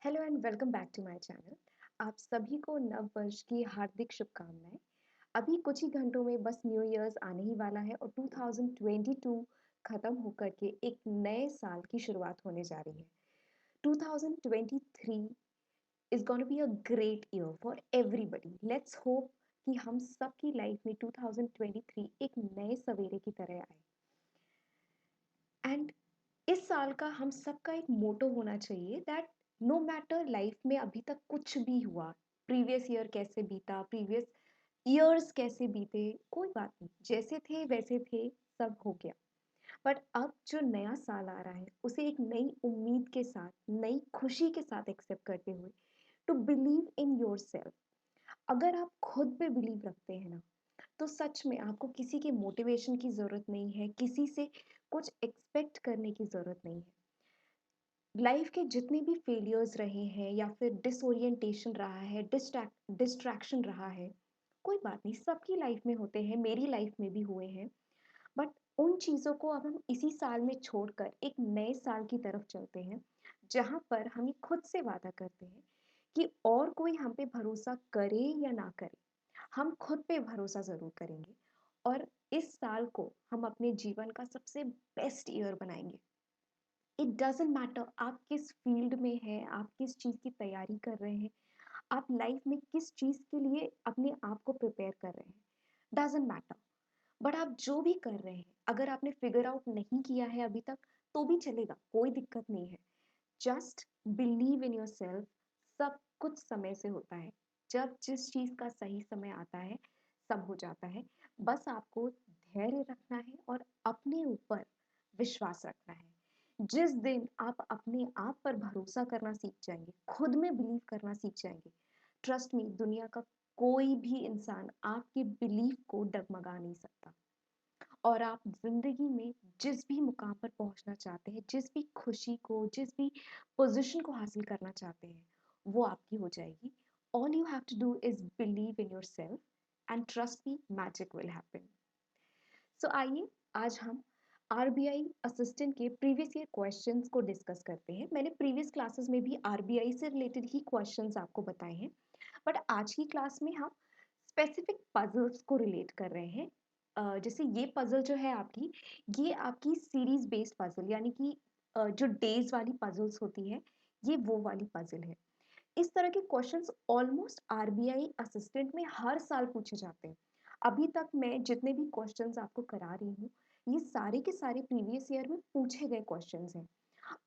Hello and welcome back to my channel. आप सभी को नव वर्ष की हार्दिक शुभकामनाएं। अभी कुछ ही घंटों में बस न्यू ईयर्स आने ही वाला है और 2022 खत्म होकर के एक नए साल की शुरुआत होने जा रही है। 2023 is gonna be a great year for everybody. Let's hope कि हम सबकी लाइफ में 2023 एक नए सवेरे की तरह आए। एंड इस साल का हम सबका एक मोटो होना चाहिए दैट नो मैटर लाइफ में अभी तक कुछ भी हुआ, प्रीवियस ईयर कैसे बीता, प्रीवियस ईयर्स कैसे बीते, कोई बात नहीं, जैसे थे वैसे थे, सब हो गया। बट अब जो नया साल आ रहा है उसे एक नई उम्मीद के साथ, नई खुशी के साथ एक्सेप्ट करते हुए to believe in yourself. अगर आप खुद पे बिलीव रखते हैं ना, तो सच में आपको किसी के मोटिवेशन की ज़रूरत नहीं है, किसी से कुछ एक्सपेक्ट करने की ज़रूरत नहीं है। लाइफ के जितने भी फेलियर्स रहे हैं या फिर डिसोरिएंटेशन रहा है, डिस्ट्रैक्शन रहा है, कोई बात नहीं, सबकी लाइफ में होते हैं, मेरी लाइफ में भी हुए हैं। बट उन चीज़ों को अब हम इसी साल में छोड़कर एक नए साल की तरफ चलते हैं, जहाँ पर हम ये खुद से वादा करते हैं कि और कोई हम पे भरोसा करे या ना करे, हम खुद पे भरोसा ज़रूर करेंगे और इस साल को हम अपने जीवन का सबसे बेस्ट ईयर बनाएंगे। इट डज़न्ट मैटर आप किस फील्ड में हैं, आप किस चीज़ की तैयारी कर रहे हैं, आप लाइफ में किस चीज़ के लिए अपने आप को प्रिपेयर कर रहे हैं, डज़न्ट मैटर। बट आप जो भी कर रहे हैं, अगर आपने फिगर आउट नहीं किया है अभी तक, तो भी चलेगा, कोई दिक्कत नहीं है। Just believe in yourself. सब कुछ समय से होता है। जब जिस चीज़ का सही समय आता है, सब हो जाता है। बस आपको धैर्य रखना है और अपने ऊपर विश्वास रखना है। जिस दिन आप अपने आप पर भरोसा करना सीख जाएंगे, खुद में बिलीव करना सीख जाएंगे, ट्रस्ट मी, दुनिया का कोई भी इंसान आपके बिलीफ को डगमगा नहीं सकता। और आप ज़िंदगी में जिस भी मुकाम पर पहुंचना चाहते हैं, जिस भी खुशी को, जिस भी पोजीशन को हासिल करना चाहते हैं, वो आपकी हो जाएगी। All you have to do is believe in yourself and trust me, magic will happen. So आइए आज हम आरबीआई असिस्टेंट के प्रीवियस ईयर क्वेश्चंस को डिस्कस करते हैं। मैंने प्रीवियस क्लासेस में भी आरबीआई से रिलेटेड ही क्वेश्चंस आपको बताए हैं, बट आज की क्लास में हम स्पेसिफिक पजल्स को रिलेट कर रहे हैं। जैसे ये पजल जो है आपकी, ये आपकी सीरीज बेस्ड पजल, यानी कि जो डेज वाली पजल्स होती है, ये वो वाली पजल है। इस तरह के क्वेश्चंस ऑलमोस्ट आरबीआई असिस्टेंट में हर साल पूछे जाते हैं। अभी तक मैं जितने भी क्वेश्चंस आपको करा रही हूँ, ये सारे के सारे प्रीवियस ईयर में पूछे गए क्वेश्चंस हैं।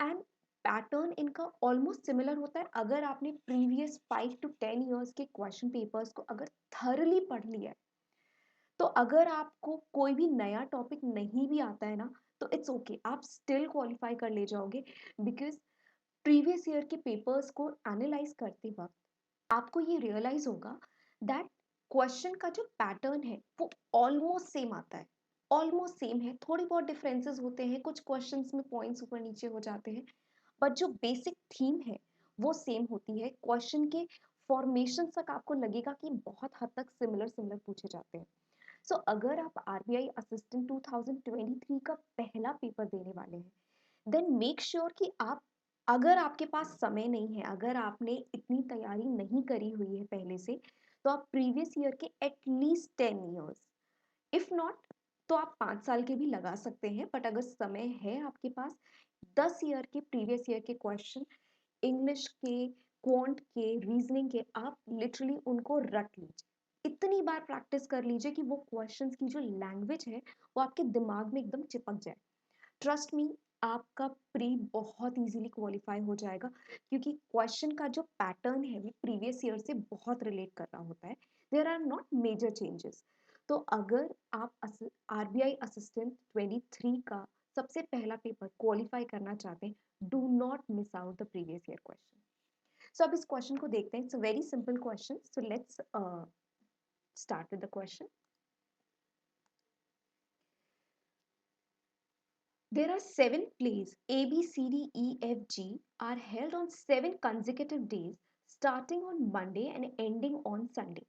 एंड पैटर्न इनका ऑलमोस्ट सिमिलर होता है। अगर आपने प्रीवियस 5 to 10 ईयर्स के क्वेश्चन पेपर्स को अगर थरली पढ़ लिया है, तो अगर आपको कोई भी नया टॉपिक नहीं भी आता है ना, तो इट्स ओके, आप स्टिल क्वालिफाई कर ले जाओगे। बिकॉज प्रीवियस ईयर के पेपर्स को एनालाइज करते वक्त आपको ये रियलाइज होगा दैट क्वेश्चन का जो पैटर्न है वो ऑलमोस्ट सेम आता है, ऑलमोस्ट सेम है। थोड़ी बहुत डिफरेंसेस होते हैं, कुछ क्वेश्चंस में पॉइंट्स ऊपर नीचे हो जाते हैं, बट जो बेसिक थीम है वो सेम होती है। क्वेश्चन के फॉर्मेशन तक आपको लगेगा कि बहुत हद तक सिमिलर सिमिलर पूछे जाते हैं। सो अगर आप आरबीआई असिस्टेंट 2023 का पहला पेपर देने वाले हैं, देन मेक श्योर कि आप, अगर आपके पास समय नहीं है, अगर आपने इतनी तैयारी नहीं करी हुई है पहले से, तो आप प्रीवियस ईयर के एटलीस्ट 10 ईयर्स, इफ नॉट तो आप 5 साल के भी लगा सकते हैं, बट अगर समय है आपके पास, 10 ईयर के प्रीवियस ईयर के क्वेश्चन, इंग्लिश के, क्वांट के, रीजनिंग के, आप लिटरली उनको रट लीजिए। इतनी बार प्रैक्टिस कर लीजिए कि वो क्वेश्चंस की जो लैंग्वेज है वो आपके दिमाग में एकदम चिपक जाए। ट्रस्ट मी, आपका प्री बहुत इजीली क्वालिफाई हो जाएगा, क्योंकि क्वेश्चन का जो पैटर्न है वो प्रीवियस ईयर से बहुत रिलेट कर रहा होता है। There are not major changes. तो अगर आप आरबीआई असिस्टेंट 23 का सबसे पहला पेपर क्वालिफाई करना चाहते हैं, do not miss out the previous year question. So अब इस क्वेश्चन को देखते हैं। It's a very simple question, so let's start with the question. There are 7 plays A, B, C, D, E, F, G are held on 7 consecutive days starting on Monday and ending on Sunday.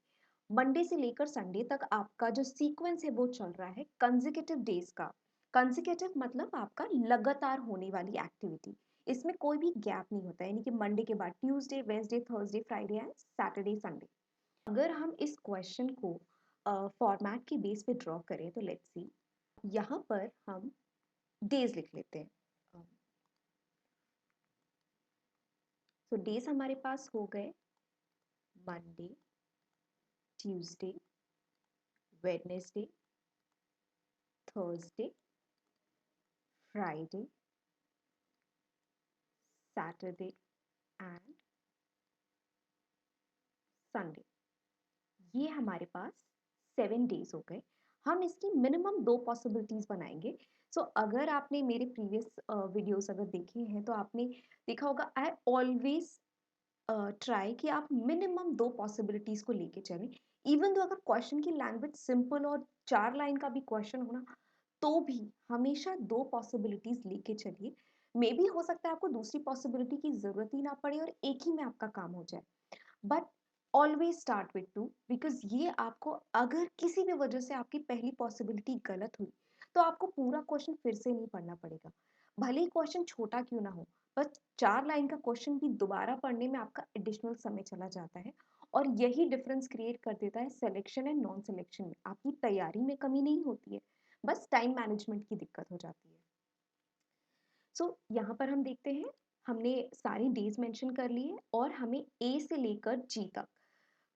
Monday से लेकर Sunday तक आपका जो sequence है वो चल रहा है कंजिकेटिव डेज का। कंजिकेटिव मतलब आपका लगातार होने वाली एक्टिविटी। इसमें कोई भी गैप नहीं होता, यानी कि मंडे के बाद Tuesday, Wednesday, Thursday, Friday and Saturday, Sunday. अगर हम इस क्वेश्चन को फॉर्मेट के बेस पे ड्रॉ करें तो लेट्स सी, यहाँ पर हम डेज लिख लेते हैं। तो डेज हमारे पास हो गए Monday, Tuesday, Wednesday, Thursday, Friday, Saturday and Sunday. ये हमारे पास 7 डेज हो गए। हम इसकी मिनिमम 2 पॉसिबिलिटीज बनाएंगे। सो अगर आपने मेरे प्रीवियस वीडियोस अगर देखे हैं तो आपने देखा होगा, आई ऑलवेज ट्राई कि आप मिनिमम 2 पॉसिबिलिटीज को लेके चलें। इवन तो अगर क्वेश्चन की लैंग्वेज सिंपल और 4 लाइन का भी क्वेश्चन हो ना, तो भी हमेशा 2 पॉसिबिलिटीज लेके चलिए। मे बी हो सकता है आपको दूसरी पॉसिबिलिटी की जरूरत ही ना पड़े और एक ही में आपका काम हो जाए, but always start with 2, because ये आपको, अगर किसी भी वजह से आपकी पहली पॉसिबिलिटी गलत हुई तो आपको पूरा क्वेश्चन फिर से नहीं पढ़ना पड़ेगा, भले ही क्वेश्चन छोटा क्यों ना हो। बस 4 लाइन का क्वेश्चन भी दोबारा पढ़ने में आपका एडिशनल समय चला जाता है, और यही डिफरेंस क्रिएट कर देता है सिलेक्शन एंड नॉन सिलेक्शन में। आपकी तैयारी में कमी नहीं होती है, बस टाइम मैनेजमेंट की दिक्कत हो जाती है। सो यहाँ पर हम देखते हैं, हमने सारी डेज मेंशन कर लिए और हमें ए से लेकर जी तक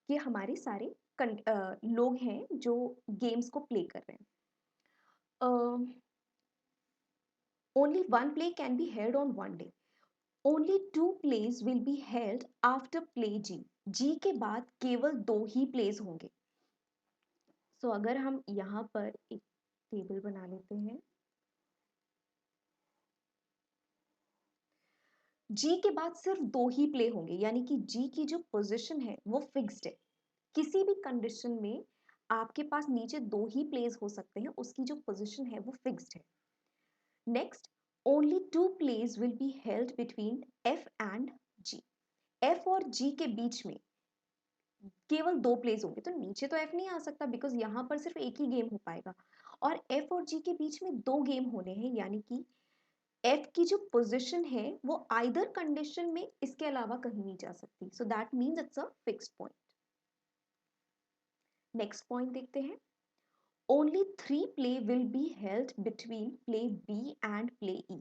ये हमारे सारे लोग हैं जो गेम्स को प्ले कर रहे हैं। Only one play can be held on one day. Only 2 plays will be held after play G. G के बाद केवल 2 ही प्लेज होंगे। सो अगर हम यहाँ पर एक टेबल बना लेते हैं, जी के बाद सिर्फ 2 ही प्ले होंगे, यानी कि जी की जो पोजीशन है वो फिक्स्ड है। किसी भी कंडीशन में आपके पास नीचे 2 ही प्लेस हो सकते हैं, उसकी जो पोजीशन है वो फिक्स्ड है। Next, only 2 place will be held between F and G. F और जी के बीच में केवल 2 प्लेस होंगे, तो नीचे तो एफ नहीं आ सकता बिकॉज यहाँ पर सिर्फ एक ही गेम हो पाएगा, और एफ और जी के बीच में 2 गेम होने हैं, यानी कि एफ की जो पोजीशन है वो आइदर कंडीशन में इसके अलावा कहीं नहीं जा सकती। So that means it's a fixed point. Next point देखते हैं, only 3 play will be held between play B and play E.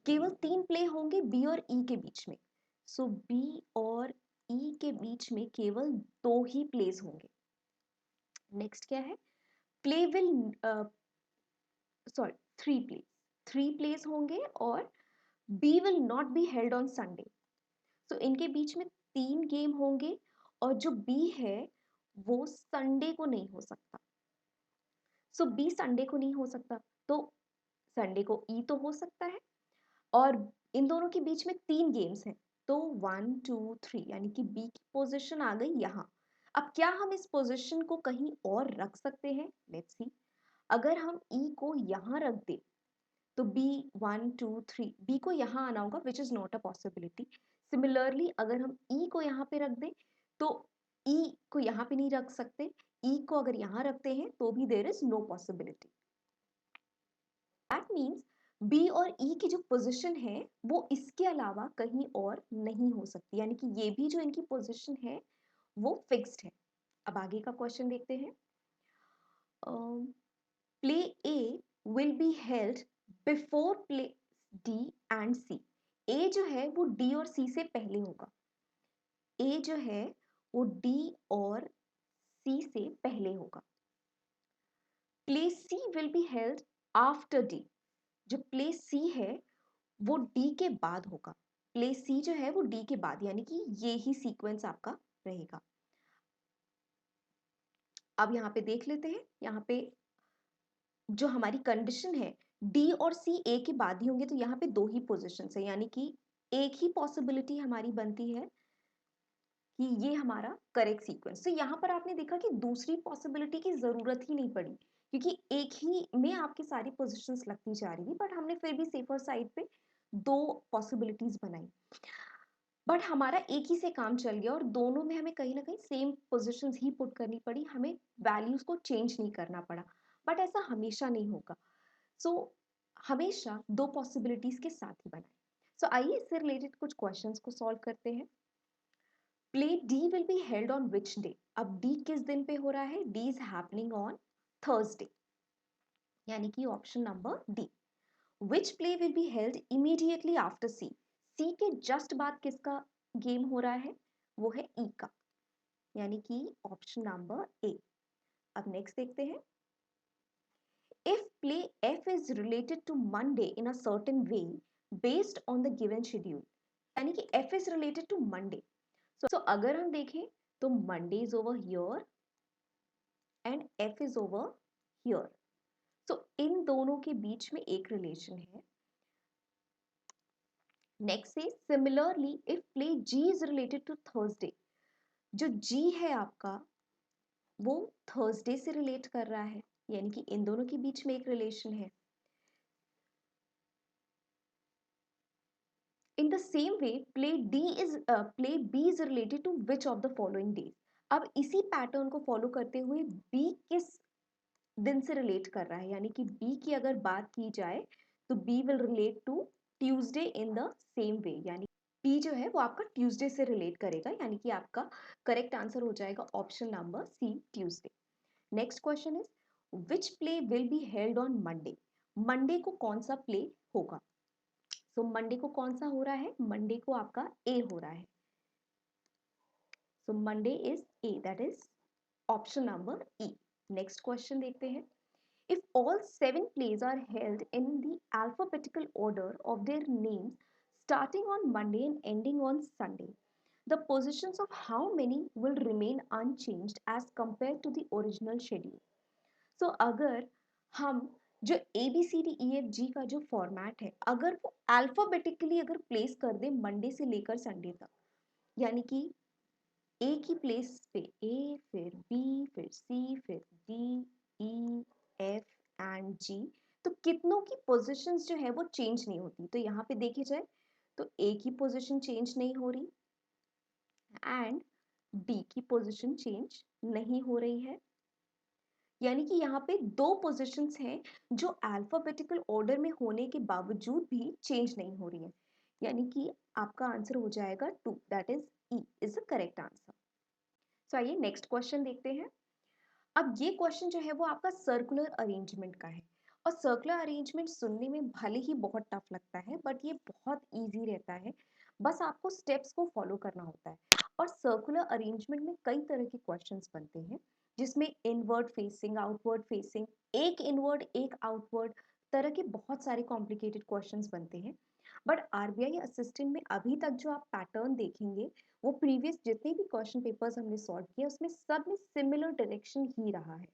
केवल 3 प्ले होंगे बी और ई के बीच में। सो बी और ई के बीच में केवल 2 ही प्लेस होंगे। नेक्स्ट क्या है, play will sorry 3 plays, 3 plays होंगे और B will not be held on Sunday. So इनके बीच में 3 गेम होंगे और जो बी है वो संडे को नहीं हो सकता। सो बी संडे को नहीं हो सकता, तो संडे को ई तो हो सकता है, और इन दोनों के बीच में 3 गेम्स हैं, तो 1 2 3, यानी कि बी की पोजीशन आ गई यहाँ। अब क्या हम इस पोजीशन को कहीं और रख सकते हैं? लेट्स सी, अगर हम ई को यहाँ रख दें तो बी 1 2 3, बी को यहाँ आना होगा, which is not a possibility. Similarly अगर हम ई को यहाँ पे रख दें तो ई को यहाँ पे नहीं रख सकते, ई को अगर यहाँ रखते हैं तो भी there is no possibility. That means B और ई की जो पोजीशन है वो इसके अलावा कहीं और नहीं हो सकती, यानी कि ये भी जो इनकी पोजीशन है वो फिक्स्ड है। अब आगे का क्वेश्चन देखते हैं, play A will be held before play D and C. A जो है वो डी और सी से पहले होगा, ए जो है वो डी और सी से पहले होगा। Play C will be held after D. जो प्ले सी है वो डी के बाद होगा। प्ले सी जो है वो डी के बाद, यानी कि ये ही सीक्वेंस आपका रहेगा। अब यहाँ पे देख लेते हैं, यहाँ पे जो हमारी कंडीशन है डी और सी ए के बाद ही होंगे, तो यहाँ पे 2 ही पोजीशन है, यानी कि एक ही पॉसिबिलिटी हमारी बनती है कि ये हमारा करेक्ट सीक्वेंस। तो यहाँ पर आपने देखा कि दूसरी पॉसिबिलिटी की जरूरत ही नहीं पड़ी, क्योंकि एक ही में आपकी सारी पोजीशंस लगती जा रही थी, बट हमने फिर भी सेफर साइड पे 2 पॉसिबिलिटीज बनाई। बट हमारा एक ही से काम चल गया और दोनों में हमें कहीं ना कहीं सेम पोजीशंस ही पुट करनी पड़ी, हमें वैल्यूज को चेंज नहीं करना पड़ा। बट ऐसा हमेशा नहीं होगा। सो हमेशा 2 पॉसिबिलिटीज के साथ ही बनाए। सो आइए इससे रिलेटेड कुछ क्वेश्चंस को सॉल्व करते हैं। Play D will be held on which day? अब डी किस दिन पे हो रहा है? D is happening on Thursday, यानी कि option number D. Which play will be held immediately after C? C के जस्ट बाद किसका गेम हो रहा है? वो है ई का, यानी कि ऑप्शन नंबर ए। अब नेक्स्ट देखते हैं। If play F is related to Monday in a certain way based on the given schedule, यानी कि F is related to Monday. So अगर हम देखें तो Monday is over here and F is over here. So इन दोनों के बीच में एक रिलेशन है। नेक्स्ट है similarly if play G is related to Thursday, जो G है आपका वो थर्सडे से रिलेट कर रहा है, यानी कि इन दोनों के बीच में एक रिलेशन है। In the same way, play B is related to which of the following days? अब इसी पैटर्न को फॉलो करते हुए B किस दिन से रिलेट कर रहा है, यानी कि B की अगर बात की जाए तो B will relate to Tuesday in the same way, यानी B जो है वो आपका ट्यूसडे से रिलेट करेगा, यानी कि आपका करेक्ट आंसर हो जाएगा option number C, Tuesday. Next question is which play will be held on Monday? Monday को कौन सा प्ले होगा? सो मंडे को कौन सा हो रहा है? मंडे को आपका ए हो रहा है। So Monday is a, that is option number E. Next question देखते हैं। If all 7 plays are held in the alphabetical order of their names starting on Monday and ending on Sunday, the positions of how many will remain unchanged as compared to the original schedule? So अगर हम जो A B C D E F G का जो format है अगर वो alphabetically अगर place कर दे मंडे से लेकर संडे तक, यानी कि ए की प्लेस पे ए, फिर बी, फिर सी, फिर डी, ई, एफ एंड जी, तो कितनों की पोजीशंस जो है वो चेंज नहीं होती। तो यहाँ पे देखी जाए तो ए की पोजीशन चेंज नहीं हो रही एंड डी की पोजीशन चेंज नहीं हो रही है, यानी कि यहाँ पे दो पोजीशंस हैं जो अल्फाबेटिकल ऑर्डर में होने के बावजूद भी चेंज नहीं हो रही है, यानी कि आपका आंसर हो जाएगा 2, that is E is the correct answer. So आइए नेक्स्ट क्वेश्चन देखते हैं। अब ये क्वेश्चन जो है वो आपका सर्कुलर अरेंजमेंट का है, और सर्कुलर अरेंजमेंट सुनने में भले ही बहुत टफ लगता है बट ये बहुत इजी रहता है, बस आपको स्टेप्स को फॉलो करना होता है। और सर्कुलर अरेंजमेंट में कई तरह के क्वेश्चंस बनते हैं, जिसमें इनवर्ड फेसिंग, आउटवर्ड फेसिंग, एक इनवर्ड एक आउटवर्ड, तरह के बहुत सारे कॉम्प्लिकेटेड क्वेश्चंस बनते हैं। बट आरबीआई असिस्टेंट में अभी तक जो आप पैटर्न देखेंगे वो प्रीवियस जितने भी क्वेश्चन पेपर्स हमने सॉल्व किए उसमें सब में सिमिलर डायरेक्शन ही रहा है।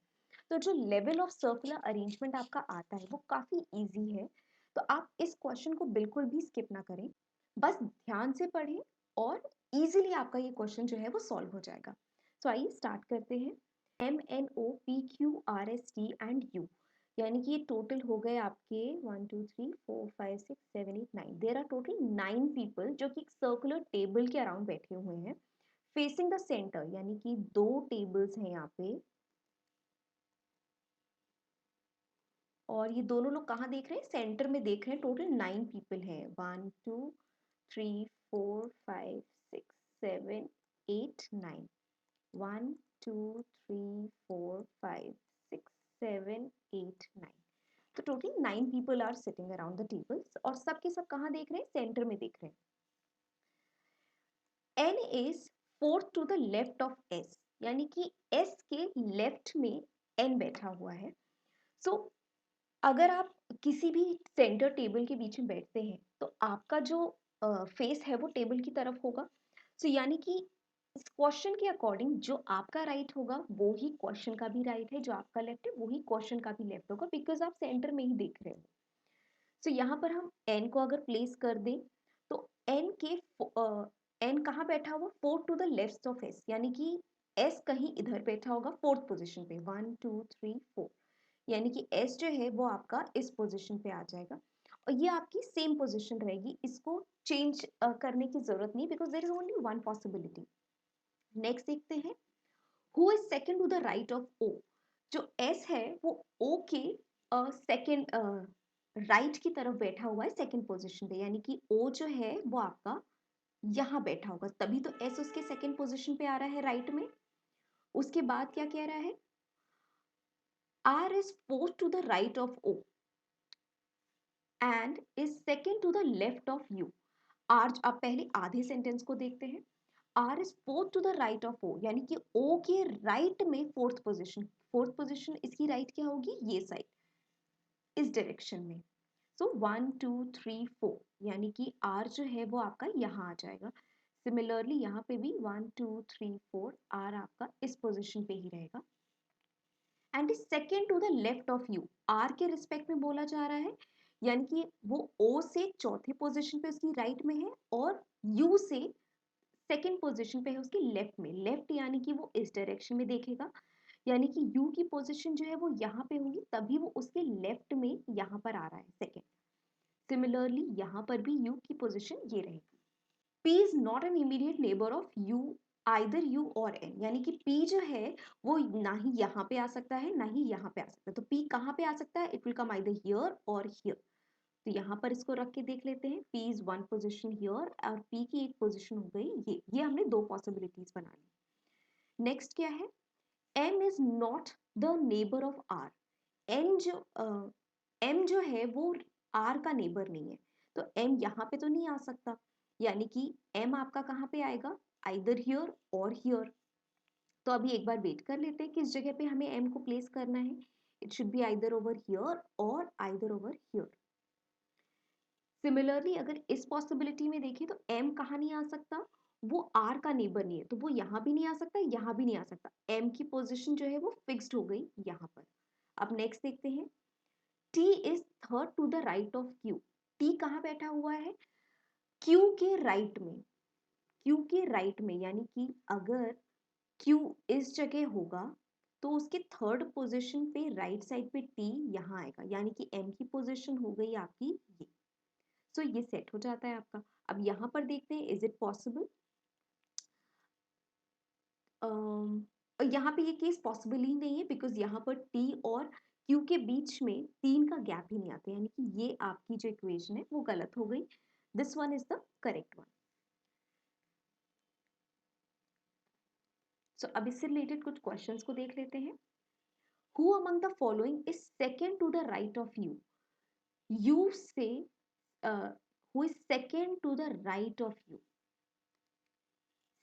तो जो लेवल ऑफ सर्कुलर अरेंजमेंट आपका आता है वो काफ़ी इजी है, तो आप इस क्वेश्चन को बिल्कुल भी स्किप ना करें, बस ध्यान से पढ़ें और इजीली आपका ये क्वेश्चन जो है वो सॉल्व हो जाएगा। तो आइए स्टार्ट करते हैं। M N O P Q R S T and U, यानी कि ये टोटल हो गए आपके 1 2 3 4 5 6 7 8 9, देर आर टोटल 9 पीपल जो कि एक सर्कुलर टेबल के अराउंड बैठे हुए हैं फेसिंग द सेंटर, यानी कि दो टेबल्स हैं यहाँ पे, और ये दोनों लोग कहाँ देख रहे हैं? सेंटर में देख रहे हैं। टोटल 9 पीपल हैं, 1 2 3 4 5 6 7 8 9, 1 2 3 4 5 6 7 8 9, तो total 9 people are sitting around the tables, और सब के सब कहाँ देख रहे हैं? सेंटर में देख रहे हैं। n is fourth to the left of s, यानी कि s के लेफ्ट में n बैठा हुआ है। सो अगर आप किसी भी सेंटर टेबल के बीच में बैठते हैं तो आपका जो फेस है वो टेबल की तरफ होगा। सो यानी कि इस क्वेश्चन के अकॉर्डिंग जो आपका राइट होगा वो ही क्वेश्चन का भी राइट है, जो आपका लेफ्ट है वो ही क्वेश्चन का भी लेफ्ट होगा, बिकॉज आप सेंटर में ही देख रहे हो। सो यहाँ पर हम n को अगर प्लेस कर दें तो n के n कहाँ बैठा हुआ? Fourth to the left of s, यानी कि s कहीं इधर बैठा होगा फोर्थ पोजीशन पे, 1 2 3 4, यानी कि s जो है वो आपका इस पोजीशन पे आ जाएगा, और ये आपकी सेम पोजीशन रहेगी, इसको चेंज करने की जरूरत नहीं, because there is only one possibility. Next देखते हैं, who is second to the right of o? जो s है वो o के सेकंड राइट की तरफ बैठा हुआ है सेकंड पोजीशन पे, यानी कि ओ जो है वो आपका यहाँ बैठा होगा, तभी तो एस उसके सेकंड पोजीशन पे आ रहा है राइट में। उसके बाद क्या कह रहा है, R is fourth to the right of O and is second to the left of U. R, अब पहले आधे सेंटेंस को देखते हैं। R is fourth to the right of O, यानी कि ओ के राइट में फोर्थ पोजीशन, फोर्थ पोजीशन इसकी राइट क्या होगी, ये साइड, इस डायरेक्शन में। सो 1 2 3 4, यानी कि आर जो है वो आपका यहाँ आ जाएगा। सिमिलरली यहाँ पे भी 1 2 3 4 आर आपका इस पोजीशन पे ही रहेगा। And is second to the left of U, R के रिस्पेक्ट में बोला जा रहा है, यानी कि वो ओ से चौथे पोजीशन पे उसकी राइट में है और यू से सेकेंड पोजीशन पे है उसकी लेफ्ट में। लेफ्ट यानी कि वो इस डायरेक्शन में देखेगा, यानी कि यू की पोजीशन जो है वो यहाँ पे होगी, तभी वो उसके लेफ्ट में यहाँ पर आ रहा है सेकेंड। सिमिलरली यहाँ पर भी यू की पोजीशन ये रहेगी। P is not an immediate neighbour of you, either you और एन, यानी कि P जो है वो ना ही यहाँ पे आ सकता है ना ही यहाँ पे आ सकता है। तो P कहाँ पे आ सकता है, it will come either here और हियर। तो यहाँ पर इसको रख के देख लेते हैं, P is one position here और P की एक पोजिशन हो गई ये हमने दो पॉसिबिलिटीज बना ली। नेक्स्ट क्या है, M is not the neighbour of R। M जो है वो R का नेबर नहीं है, तो M यहाँ पे तो नहीं आ सकता, यानी कि M आपका कहाँ पे आएगा, आइदर हियर और हियर। तो अभी एक बार वेट कर लेते हैं किस जगह पे हमें M को प्लेस करना है। It should be either over here और आइदर ओवर हियर। सिमिलरली अगर इस पॉसिबिलिटी में देखें तो M कहाँ नहीं आ सकता, वो R का नेबर नहीं है, तो वो यहाँ भी नहीं आ सकता यहाँ भी नहीं आ सकता। M की पोजिशन जो है वो फिक्स्ड हो गई यहाँ पर। अब नेक्स्ट देखते हैं, T is third to the right of Q। T कहाँ बैठा हुआ है, Q के राइट में, Q के राइट में, यानी कि अगर Q इस जगह होगा तो उसके थर्ड पोजीशन पे राइट साइड पे T यहाँ आएगा, यानी कि M की पोजीशन हो गई आपकी ये। सो ये सेट हो जाता है आपका। अब यहाँ पर देखते हैं, इज इट पॉसिबल, यहाँ पे ये केस पॉसिबल ही नहीं है, बिकॉज यहाँ पर T और Q के बीच में 3 का गैप ही नहीं आता, यानी कि ये आपकी जो इक्वेशन है वो गलत हो गई। This one is the correct one. So अब इससे रिलेटेड कुछ क्वेश्चंस को देख लेते हैं। Who among the following is second to the right of U. U से who is second to the right of U,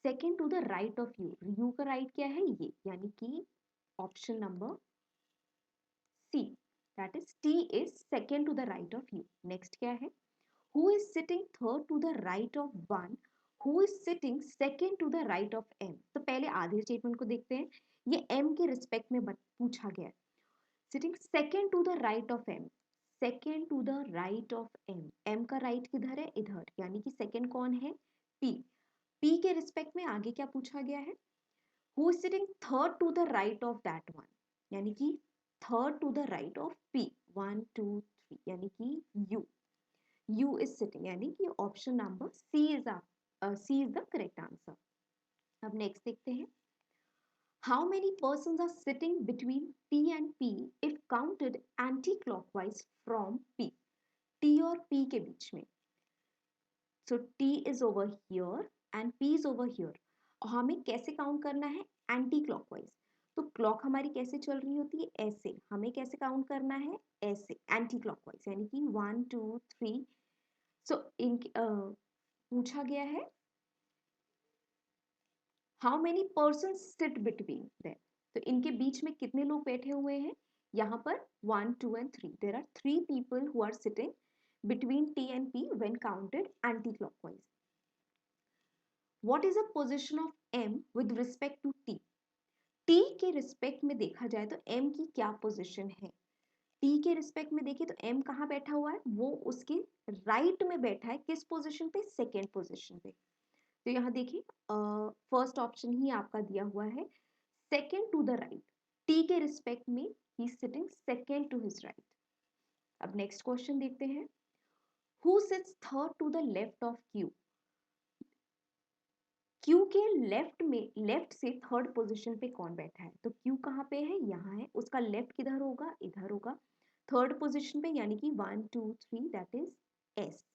second to the right of U, U का right क्या है ये, यानी कि option number C, that is T is second to the right of U. Next क्या है, who is sitting third to the right of one, who is sitting second to the right of M. तो पहले आधे statement को देखते हैं, ये M के रिस्पेक्ट में पूछा गया है। Sitting second to the right of M, second to the right of M, M का राइट किधर है, इधर, यानी कि सेकेंड कौन है, पी। पी के रिस्पेक्ट में आगे क्या पूछा गया है, who is sitting third to the right of that one, यानी कि third to the right of P, 1 2 3, यानी कि यू, यू इज सिटिंग, यानी कि option number C is C is the correct answer. अब नेक्स्ट देखते हैं, how many persons are sitting between T and P if counted anti-clockwise from P? T और P के बीच में, so T is over here and P is over here। और हमें कैसे count करना है, एंटी क्लॉकवाइज। तो क्लॉक हमारी कैसे चल रही होती है, ऐसे, हमें कैसे काउंट करना है, ऐसे, एंटी क्लॉकवाइज, यानी कि 1 2 3। सो इन पूछा गया है how many person sit between them, तो इनके बीच में कितने लोग बैठे हुए हैं, यहाँ पर 1 2 and 3, there are 3 people who are sitting between T and P when counted anti-clockwise. What is the position of M with respect to T? T के रिस्पेक्ट में देखा जाए तो M की क्या पोजिशन है, T के रिस्पेक्ट में देखिए तो M कहाँ बैठा हुआ है, वो उसके राइट में बैठा है, किस पोजिशन पे, सेकेंड पोजिशन पे। तो यहाँ देखिए फर्स्ट ऑप्शन ही आपका दिया हुआ है, second to the right, T के रिस्पेक्ट में ही sitting second to his right. अब नेक्स्ट क्वेश्चन देखते हैं, who sits third to the left of Q. Q के लेफ्ट में, लेफ्ट से थर्ड पोजीशन पे कौन बैठा है, तो क्यू कहाँ पे है, यहाँ है, उसका लेफ्ट किधर होगा, इधर होगा। थर्ड पोजीशन पे, यानी कि 1 2 3, that is S.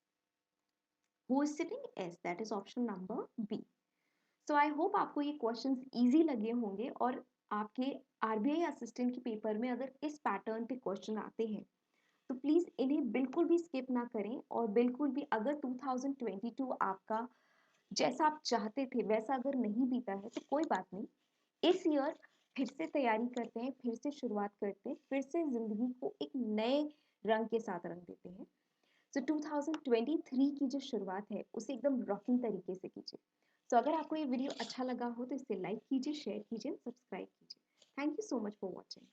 Who is sitting? S, that is option number B. So I hope आपको ये क्वेश्चंस इजी लगे होंगे, और आपके आरबीआई असिस्टेंट के पेपर में अगर इस पैटर्न पे क्वेश्चन आते हैं तो प्लीज़ इन्हें बिल्कुल भी स्किप ना करें, और बिल्कुल भी अगर 2022 आपका जैसा आप चाहते थे वैसा अगर नहीं बीता है तो कोई बात नहीं, इस ईयर फिर से तैयारी करते हैं, फिर से शुरुआत करते हैं, फिर से ज़िंदगी को एक नए रंग के साथ रंग देते हैं. सो 2023 की जो शुरुआत है उसे एकदम रॉकिंग तरीके से कीजिए. सो अगर आपको ये वीडियो अच्छा लगा हो तो इसे लाइक कीजिए, शेयर कीजिए, सब्सक्राइब कीजिए. Thank you so much for watching.